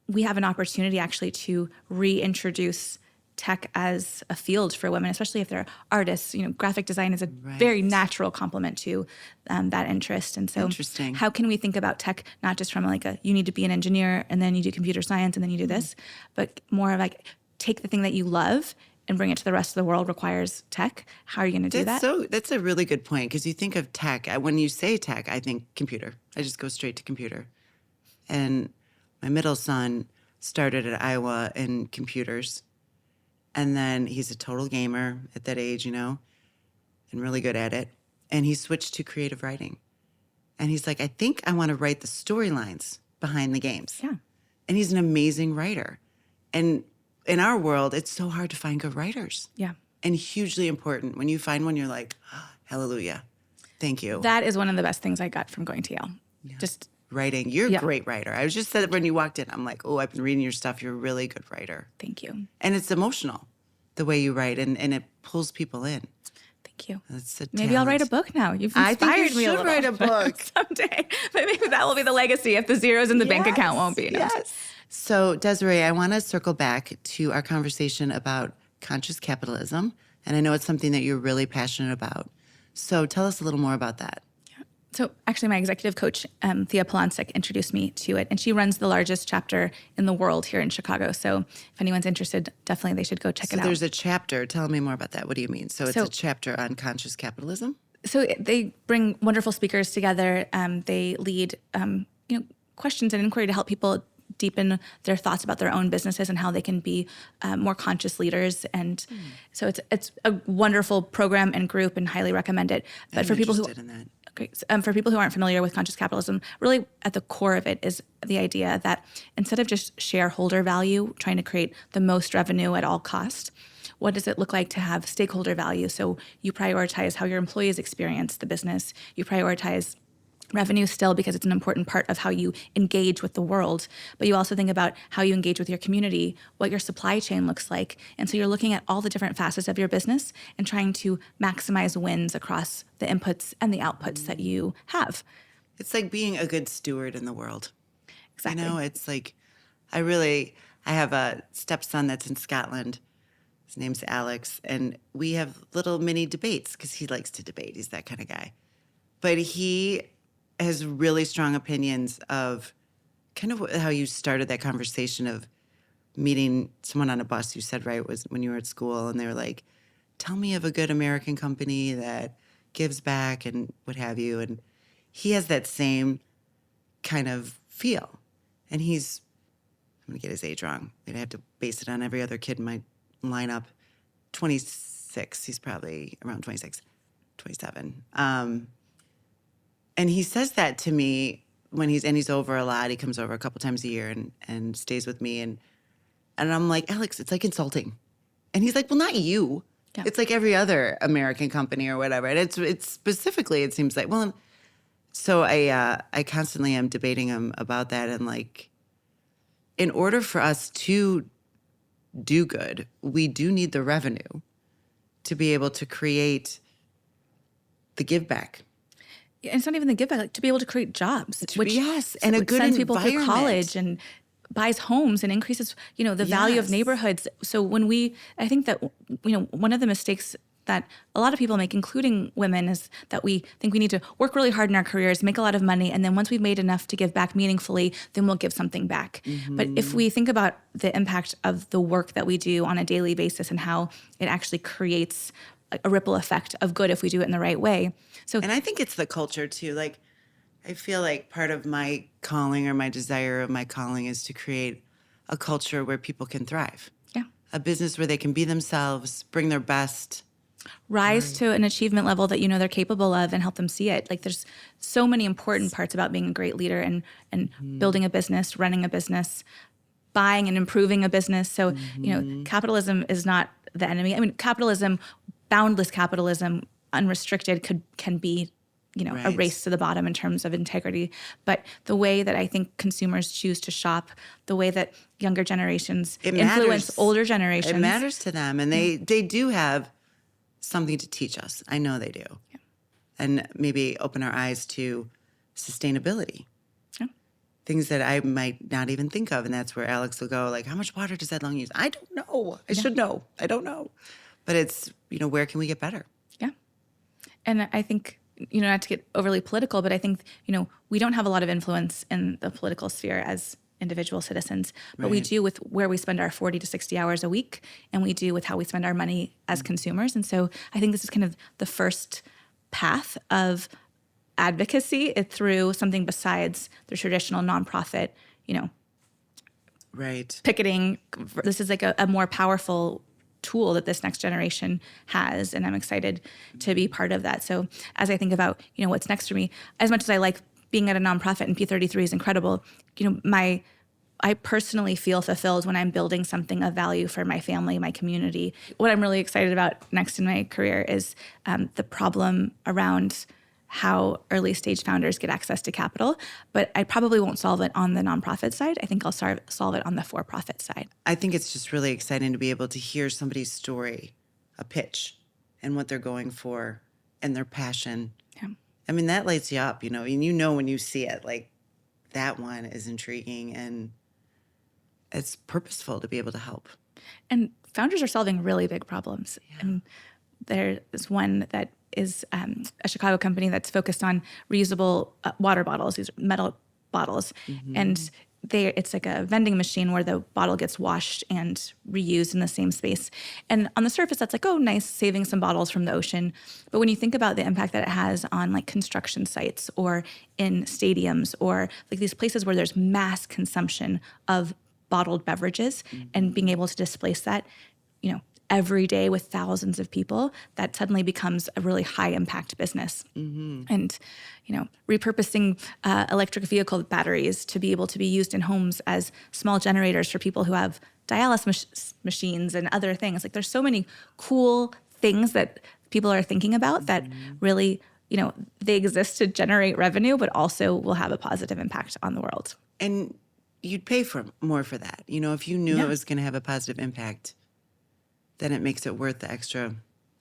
Speaker 1: we have an opportunity actually to reintroduce tech as a field for women, especially if they're artists. Graphic design is a very natural complement to that interest. And so
Speaker 2: Interesting.
Speaker 1: How can we think about tech not just from you need to be an engineer and then you do computer science and then you do this, but more of take the thing that you love and bring it to the rest of the world requires tech. How are you going to do that?
Speaker 2: That's a really good point, because you think of tech. When you say tech, I think computer. I just go straight to computer. And my middle son started at Iowa in computers. And then he's a total gamer at that age, and really good at it. And he switched to creative writing. And he's like, I think I want to write the storylines behind the games.
Speaker 1: Yeah.
Speaker 2: And he's an amazing writer. And in our world, it's so hard to find good writers.
Speaker 1: Yeah.
Speaker 2: And hugely important. When you find one, you're like, oh, hallelujah. Thank you.
Speaker 1: That is one of the best things I got from going to Yale. Just
Speaker 2: writing. You're a great writer. I was just said when you walked in, I'm like, oh, I've been reading your stuff. You're a really good writer.
Speaker 1: thank you.
Speaker 2: And it's emotional, the way you write, and it pulls people in.
Speaker 1: Thank you.
Speaker 2: That's a
Speaker 1: Maybe I'll
Speaker 2: talent.
Speaker 1: write a book now. You've
Speaker 2: I
Speaker 1: inspired
Speaker 2: think you
Speaker 1: me a
Speaker 2: should
Speaker 1: little.
Speaker 2: write a book.
Speaker 1: Someday. But maybe that will be the legacy if the zeros in the bank account won't be enough.
Speaker 2: Yes. So, Desiree, I want to circle back to our conversation about conscious capitalism. And I know it's something that you're really passionate about. So tell us a little more about that.
Speaker 1: So actually, my executive coach, Thea Polonsek, introduced me to it, and she runs the largest chapter in the world here in Chicago. So if anyone's interested, definitely they should go check it out.
Speaker 2: So there's a chapter. Tell me more about that. What do you mean? So it's
Speaker 1: So-
Speaker 2: a chapter on conscious capitalism?
Speaker 1: So they bring wonderful speakers together. They lead, questions and inquiry to help people deepen their thoughts about their own businesses and how they can be more conscious leaders. And so it's a wonderful program and group, and highly recommend it. But
Speaker 2: I'm
Speaker 1: for people who
Speaker 2: interested in that.
Speaker 1: Okay. For people who aren't familiar with conscious capitalism, really at the core of it is the idea that instead of just shareholder value, trying to create the most revenue at all cost, what does it look like to have stakeholder value? So you prioritize how your employees experience the business. You prioritize revenue still because it's an important part of how you engage with the world, but you also think about how you engage with your community, what your supply chain looks like. And so you're looking at all the different facets of your business and trying to maximize wins across the inputs and the outputs that you have.
Speaker 2: It's like being a good steward in the world.
Speaker 1: Exactly.
Speaker 2: You know, it's like, I have a stepson that's in Scotland. His name's Alex, and we have little mini debates because he likes to debate. He's that kind of guy. But he has really strong opinions of kind of how you started that conversation of meeting someone on a bus. You said, right, was when you were at school, and they were like, tell me of a good American company that gives back and what have you. And he has that same kind of feel. And I'm going to get his age wrong. I'd have to base it on every other kid in my lineup. 26. He's probably around 26, 27. And he says that to me when he's over a lot. He comes over a couple times a year and stays with me. And I'm like, Alex, it's like insulting. And he's like, well, not you.
Speaker 1: Yeah.
Speaker 2: It's like every other American company or whatever. And it's specifically, it seems like, well, so I constantly am debating him about that. And like, in order for us to do good, we do need the revenue to be able to create the give back.
Speaker 1: It's not even the give back, like to be able to create jobs,
Speaker 2: yes, and a
Speaker 1: which
Speaker 2: good
Speaker 1: sends people through
Speaker 2: environment.
Speaker 1: college and buys homes and increases, the value of
Speaker 2: Yes.
Speaker 1: neighborhoods. So I think that, one of the mistakes that a lot of people make, including women, is that we think we need to work really hard in our careers, make a lot of money, and then once we've made enough to give back meaningfully, then we'll give something back. But if we think about the impact of the work that we do on a daily basis and how it actually creates a ripple effect of good if we do it in the right way. So,
Speaker 2: And I think it's the culture too. Like, I feel like part of my calling or my desire of my calling is to create a culture where people can thrive.
Speaker 1: yeah.
Speaker 2: A business where they can be themselves, bring their best.
Speaker 1: Rise to an achievement level that they're capable of and help them see it. Like there's so many important parts about being a great leader and building a business, running a business, buying and improving a business. So, capitalism is not the enemy. I mean, boundless capitalism, unrestricted can be, a
Speaker 2: Right.
Speaker 1: race to the bottom in terms of integrity. But the way that I think consumers choose to shop, the way that younger generations
Speaker 2: It
Speaker 1: influence
Speaker 2: matters.
Speaker 1: older generations.
Speaker 2: It matters to them. And they do have something to teach us. I know they do.
Speaker 1: Yeah.
Speaker 2: And maybe open our eyes to sustainability.
Speaker 1: Yeah.
Speaker 2: Things that I might not even think of. And that's where Alex will go, like, how much water does that lung use? I don't know. I should know. I don't know. But it's, where can we get better?
Speaker 1: Yeah. And I think, not to get overly political, but I think, we don't have a lot of influence in the political sphere as individual citizens, but we
Speaker 2: Right.
Speaker 1: do with where we spend our 40 to 60 hours a week, and we do with how we spend our money as consumers. And so I think this is kind of the first path of advocacy through something besides the traditional nonprofit,
Speaker 2: Right.
Speaker 1: picketing. This is like a more powerful tool that this next generation has, and I'm excited to be part of that. So as I think about, what's next for me, as much as I like being at a nonprofit and P33 is incredible, I personally feel fulfilled when I'm building something of value for my family, my community. What I'm really excited about next in my career is the problem around how early stage founders get access to capital, but I probably won't solve it on the nonprofit side. I think I'll solve it on the for-profit side.
Speaker 2: I think it's just really exciting to be able to hear somebody's story, a pitch, and what they're going for, and their passion.
Speaker 1: Yeah.
Speaker 2: I mean, that lights you up, and when you see it, like, that one is intriguing, and it's purposeful to be able to help.
Speaker 1: And founders are solving really big problems. And there is one that is a Chicago company that's focused on reusable water bottles, these metal bottles. And it's like a vending machine where the bottle gets washed and reused in the same space. And on the surface, that's like, oh, nice, saving some bottles from the ocean. But when you think about the impact that it has on like construction sites or in stadiums or like these places where there's mass consumption of bottled beverages and being able to displace that, every day with thousands of people, that suddenly becomes a really high impact business. And, repurposing electric vehicle batteries to be able to be used in homes as small generators for people who have dialysis machines and other things. Like there's so many cool things that people are thinking about that really, they exist to generate revenue, but also will have a positive impact on the world.
Speaker 2: And you'd pay more for that. If you knew it was going to have a positive impact, then it makes it worth the extra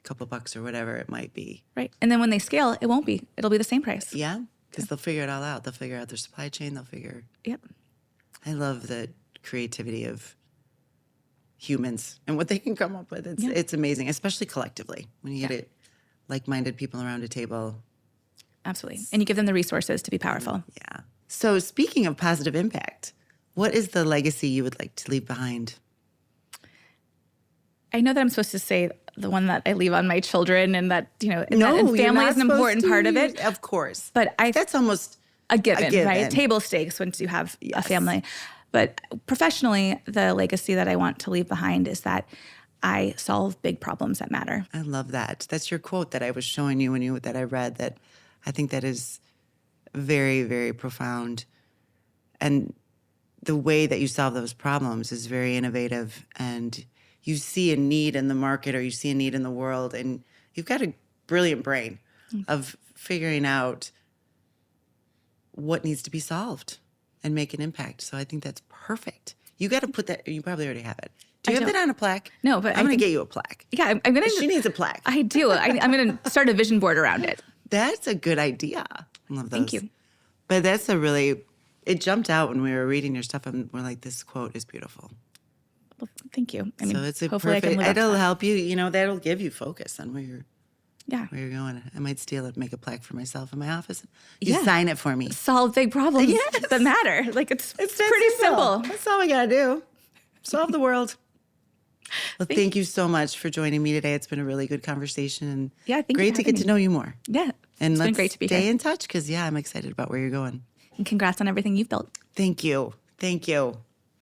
Speaker 2: couple bucks or whatever it might be.
Speaker 1: Right. And then when they scale, it won't be. It'll be the same price.
Speaker 2: Yeah, because they'll figure it all out. They'll figure out their supply chain.
Speaker 1: Yep.
Speaker 2: I love the creativity of humans and what they can come up with. It's amazing, especially collectively. When you get like-minded people around a table.
Speaker 1: Absolutely. And you give them the resources to be powerful.
Speaker 2: Yeah. So speaking of positive impact, what is the legacy you would like to leave behind?
Speaker 1: I know that I'm supposed to say the one that I leave on my children and that, and
Speaker 2: you're
Speaker 1: family
Speaker 2: not
Speaker 1: is an important
Speaker 2: supposed
Speaker 1: part
Speaker 2: to.
Speaker 1: of it.
Speaker 2: Of course.
Speaker 1: But
Speaker 2: that's almost
Speaker 1: a given, right? Table stakes once you have a family. But professionally, the legacy that I want to leave behind is that I solve big problems that matter.
Speaker 2: I love that. That's your quote that I was showing you that I read, that I think that is very, very profound. And the way that you solve those problems is very innovative, and you see a need in the market or you see a need in the world, and you've got a brilliant brain of figuring out what needs to be solved and make an impact. So I think that's perfect. You got to put that, you probably already have it. Do you have that on a plaque?
Speaker 1: No, but
Speaker 2: I'm going to get you a plaque.
Speaker 1: Yeah, I'm going to.
Speaker 2: She needs a plaque.
Speaker 1: I do. I'm going to start a vision board around it.
Speaker 2: That's a good idea. I love those.
Speaker 1: Thank you.
Speaker 2: But that's it jumped out when we were reading your stuff, and we're like, this quote is beautiful.
Speaker 1: Well, thank you.
Speaker 2: So it's a
Speaker 1: hopefully
Speaker 2: perfect,
Speaker 1: I can live up to
Speaker 2: it'll
Speaker 1: that.
Speaker 2: help you, that'll give you focus on where you're
Speaker 1: Yeah.
Speaker 2: where you're going. I might steal it, make a plaque for myself in my office. You sign it for me.
Speaker 1: Solve big problems that matter. Like it's pretty simple.
Speaker 2: That's all we got to do. Solve the world. Well, thank you so much for joining me today. It's been a really good conversation, and
Speaker 1: thank you
Speaker 2: great
Speaker 1: for
Speaker 2: to get
Speaker 1: having
Speaker 2: to
Speaker 1: me.
Speaker 2: know you more.
Speaker 1: Yeah.
Speaker 2: And
Speaker 1: it's
Speaker 2: let's
Speaker 1: been great to be
Speaker 2: stay
Speaker 1: here.
Speaker 2: in touch because, I'm excited about where you're going.
Speaker 1: And congrats on everything you've built.
Speaker 2: Thank you. Thank you.